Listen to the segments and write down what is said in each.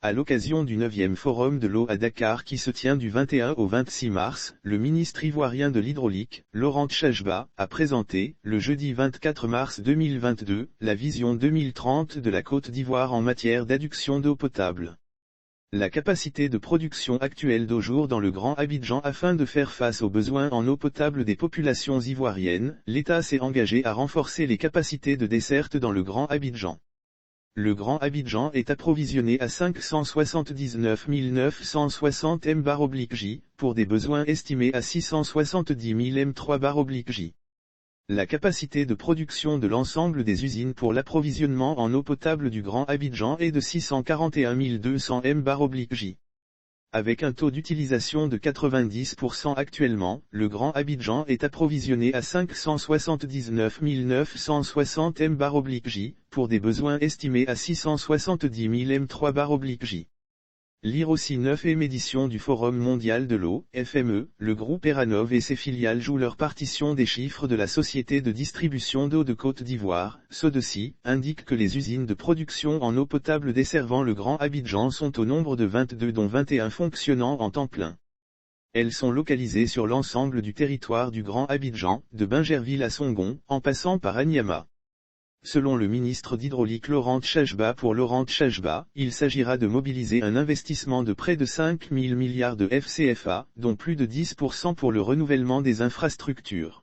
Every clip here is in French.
À l'occasion du 9e Forum de l'eau à Dakar qui se tient du 21 au 26 mars, le ministre ivoirien de l'Hydraulique, Laurent Tchajba, a présenté, le jeudi 24 mars 2022, la vision 2030 de la Côte d'Ivoire en matière d'adduction d'eau potable. La capacité de production actuelle d'eau jour dans le Grand Abidjan afin de faire face aux besoins en eau potable des populations ivoiriennes, l'État s'est engagé à renforcer les capacités de desserte dans le Grand Abidjan. Le Grand Abidjan est approvisionné à 579 960 m/J, pour des besoins estimés à 670 000 m3/J. La capacité de production de l'ensemble des usines pour l'approvisionnement en eau potable du Grand Abidjan est de 641 200 m/J. Avec un taux d'utilisation de 90% actuellement, le Grand Abidjan est approvisionné à 579 960 m/J, pour des besoins estimés à 670 000 m3/J. Lire aussi 9e édition du Forum mondial de l'eau, FME, le groupe Eranov et ses filiales jouent leur partition des chiffres de la Société de distribution d'eau de Côte d'Ivoire, SODECI, indique que les usines de production en eau potable desservant le Grand Abidjan sont au nombre de 22 dont 21 fonctionnant en temps plein. Elles sont localisées sur l'ensemble du territoire du Grand Abidjan, de Bingerville à Songon, en passant par Anyama. Selon le ministre d'Hydraulique Laurent Tchajba, il s'agira de mobiliser un investissement de près de 5 000 milliards de FCFA, dont plus de 10% pour le renouvellement des infrastructures.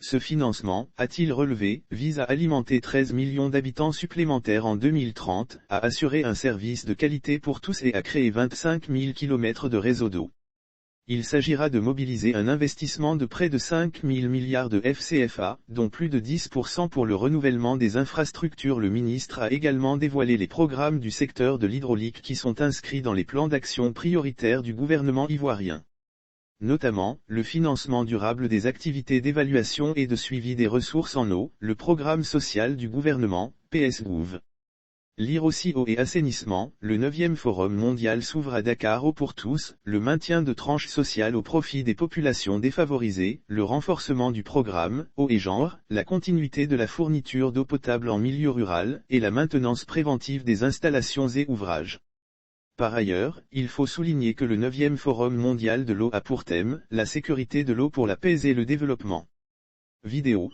Ce financement, a-t-il relevé, vise à alimenter 13 millions d'habitants supplémentaires en 2030, à assurer un service de qualité pour tous et à créer 25 000 km de réseau d'eau. Il s'agira de mobiliser un investissement de près de 5 000 milliards de FCFA, dont plus de 10% pour le renouvellement des infrastructures. Le ministre a également dévoilé les programmes du secteur de l'hydraulique qui sont inscrits dans les plans d'action prioritaires du gouvernement ivoirien. Notamment, le financement durable des activités d'évaluation et de suivi des ressources en eau, le programme social du gouvernement, PSGouv. Lire aussi eau et assainissement, le 9e Forum mondial s'ouvre à Dakar. Eau pour tous, le maintien de tranches sociales au profit des populations défavorisées, le renforcement du programme, eau et genre, la continuité de la fourniture d'eau potable en milieu rural, et la maintenance préventive des installations et ouvrages. Par ailleurs, il faut souligner que le 9e Forum mondial de l'eau a pour thème, la sécurité de l'eau pour la paix et le développement. Vidéo.